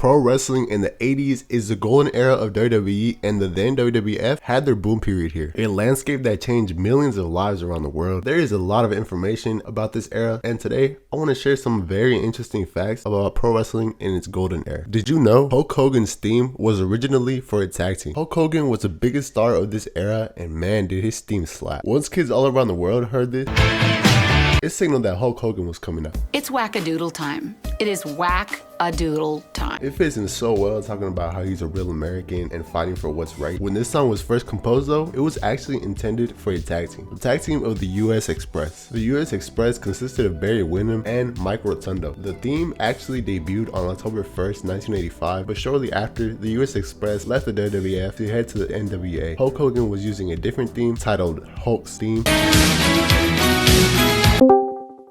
Pro wrestling in the 80s is the golden era of WWE, and the then WWF had their boom period here. A landscape that changed millions of lives around the world. There is a lot of information about this era, and today I want to share some very interesting facts about pro wrestling in its golden era. Did you know Hulk Hogan's theme was originally for a tag team? Hulk Hogan was the biggest star of this era, and man did his theme slap. Once kids all around the world heard this, it signaled that Hulk Hogan was coming out. It's whack-a-doodle time. It is whack-a-doodle time. It fits in so well talking about how he's a real American and fighting for what's right. When this song was first composed though, it was actually intended for a tag team. The tag team of the US Express. The US Express consisted of Barry Windham and Mike Rotundo. The theme actually debuted on October 1st, 1985, but shortly after, the US Express left the WWF to head to the NWA. Hulk Hogan was using a different theme titled Hulk's Theme.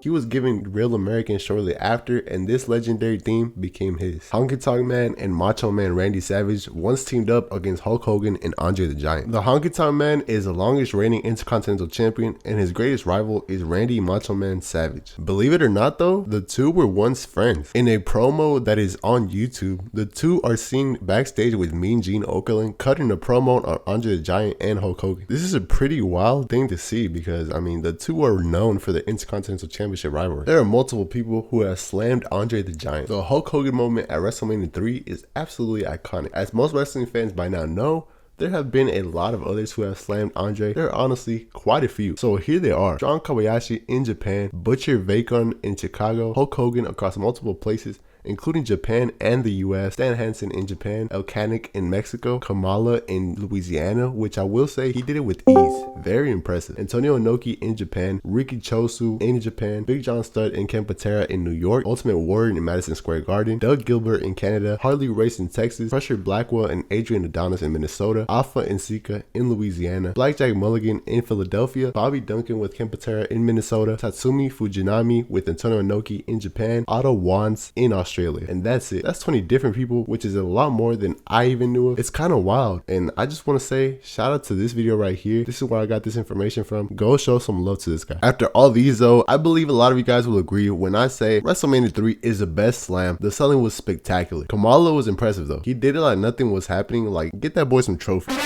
He was given Real American shortly after, and this legendary theme became his. Honky Tonk Man and Macho Man Randy Savage once teamed up against Hulk Hogan and Andre the Giant. The Honky Tonk Man is the longest reigning Intercontinental Champion, and his greatest rival is Randy Macho Man Savage. Believe it or not though, the two were once friends. In a promo that is on YouTube, the two are seen backstage with Mean Gene Okerlund cutting a promo on Andre the Giant and Hulk Hogan. This is a pretty wild thing to see because, I mean, the two are known for the Intercontinental Championship rivalry. There are multiple people who have slammed Andre the Giant. The Hulk Hogan moment at WrestleMania 3 is absolutely iconic. As most wrestling fans by now know, there have been a lot of others who have slammed Andre. There are honestly quite a few. So here they are. John Kobayashi in Japan, Butcher Vacon in Chicago, Hulk Hogan across multiple places, including Japan and the US, Stan Hansen in Japan, El Canic in Mexico, Kamala in Louisiana, which I will say he did it with ease. Very impressive. Antonio Inoki in Japan, Riki Chosu in Japan, Big John Studd and Ken Patera in New York, Ultimate Warrior in Madison Square Garden, Doug Gilbert in Canada, Harley Race in Texas, Crusher Blackwell and Adrian Adonis in Minnesota, Alpha and Sika in Louisiana, Blackjack Mulligan in Philadelphia, Bobby Duncan with Ken Patera in Minnesota, Tatsumi Fujinami with Antonio Inoki in Japan, Otto Wanz in Australia. And that's it. That's 20 different people, which is a lot more than I even knew of. It's kind of wild. And I just want to say shout out to this video right here. This is where I got this information from. Go show some love to this guy. After all these though, I believe a lot of you guys will agree when I say WrestleMania 3 is the best slam. The selling was spectacular. Kamala was impressive though. He did it like nothing was happening. Like, get that boy some trophies.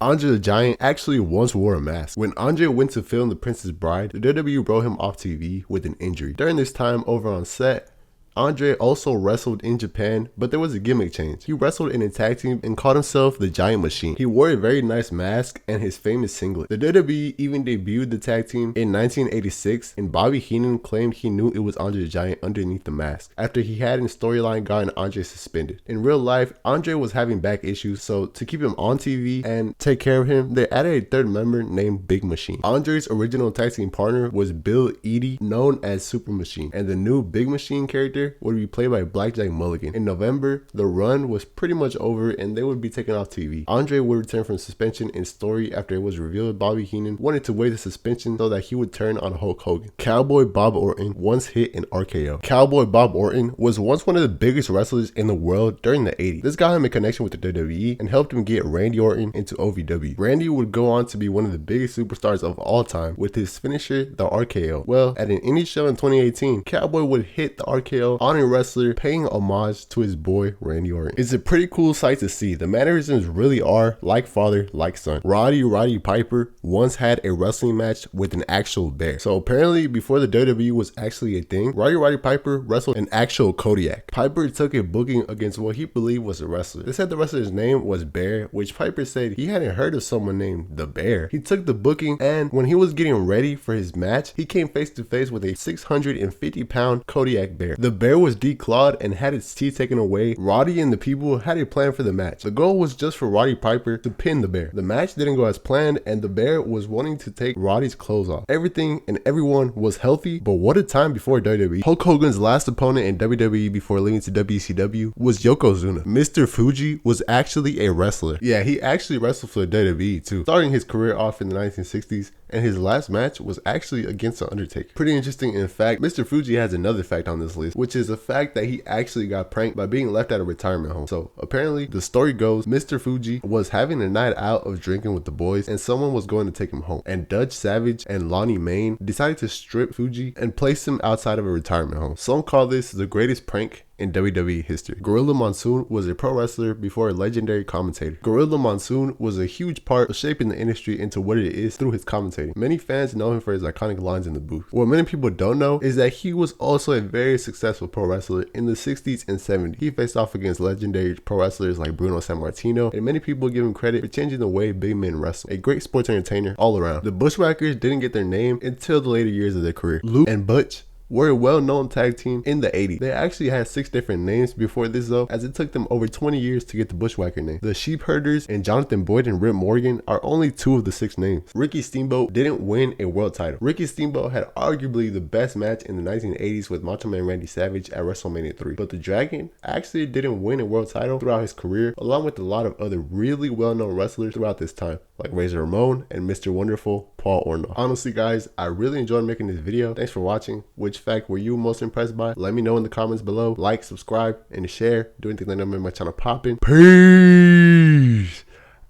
Andre the Giant actually once wore a mask. When Andre went to film The Princess Bride, the WWE wrote him off TV with an injury. During this time over on set, Andre also wrestled in Japan, but there was a gimmick change. He wrestled in a tag team and called himself the Giant Machine. He wore a very nice mask and his famous singlet. The WWE even debuted the tag team in 1986, and Bobby Heenan claimed he knew it was Andre the Giant underneath the mask after he had in storyline gotten Andre suspended. In real life, Andre was having back issues, so to keep him on TV and take care of him, they added a third member named Big Machine. Andre's original tag team partner was Bill Eadie, known as Super Machine, and the new Big Machine character would be played by Blackjack Mulligan. In November, the run was pretty much over and they would be taken off TV. Andre would return from suspension in story after it was revealed Bobby Heenan wanted to waive the suspension so that he would turn on Hulk Hogan. Cowboy Bob Orton once hit an RKO. Cowboy Bob Orton was once one of the biggest wrestlers in the world during the 80s. This got him a connection with the WWE and helped him get Randy Orton into OVW. Randy would go on to be one of the biggest superstars of all time with his finisher, the RKO. Well, at an indie show in 2018, Cowboy would hit the RKO on a wrestler, paying homage to his boy Randy Orton. It's a pretty cool sight to see. The mannerisms really are like father, like son. Roddy Piper once had a wrestling match with an actual bear. So apparently before the WWE was actually a thing, Roddy Piper wrestled an actual Kodiak. Piper took a booking against what he believed was a wrestler. They said the wrestler's name was Bear, which Piper said he hadn't heard of someone named the Bear. He took the booking, and when he was getting ready for his match, he came face to face with a 650-pound Kodiak bear. The bear was declawed and had its teeth taken away. Roddy and the people had a plan for the match. The goal was just for Roddy Piper to pin the bear. The match didn't go as planned, and the bear was wanting to take Roddy's clothes off. Everything and everyone was healthy, but what a time before WWE. Hulk Hogan's last opponent in WWE before leaving to WCW was Yokozuna. Mr. Fuji was actually a wrestler. Yeah, he actually wrestled for the WWE too, starting his career off in the 1960s, and his last match was actually against The Undertaker. Pretty interesting. In fact, Mr. Fuji has another fact on this list, which is the fact that he actually got pranked by being left at a retirement home. So apparently the story goes Mr. Fuji was having a night out of drinking with the boys and someone was going to take him home, and Dutch Savage and Lonnie Main decided to strip Fuji and place him outside of a retirement home. Some call this the greatest prank in WWE history. Gorilla Monsoon was a pro wrestler before a legendary commentator. Gorilla Monsoon was a huge part of shaping the industry into what it is through his commentating. Many fans know him for his iconic lines in the booth. What many people don't know is that he was also a very successful pro wrestler in the 60s and 70s. He faced off against legendary pro wrestlers like Bruno Sammartino, and many people give him credit for changing the way big men wrestle. A great sports entertainer all around. The Bushwhackers didn't get their name until the later years of their career. Luke and Butch were a well-known tag team in the 80s. They actually had 6 different names before this though, as it took them over 20 years to get the Bushwhacker name. The Sheepherders and Jonathan Boyd and Rip Morgan are only 2 of the 6 names. Ricky Steamboat didn't win a world title. Ricky Steamboat had arguably the best match in the 1980s with Macho Man Randy Savage at WrestleMania 3. But the Dragon actually didn't win a world title throughout his career, along with a lot of other really well-known wrestlers throughout this time, like Razor Ramon and Mr. Wonderful Paul Orndorff. Honestly guys, I really enjoyed making this video. Thanks for watching. Which fact were you most impressed by? Let me know in the comments below. Like, subscribe, and share. Do anything that make my channel popping. Peace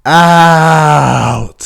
out.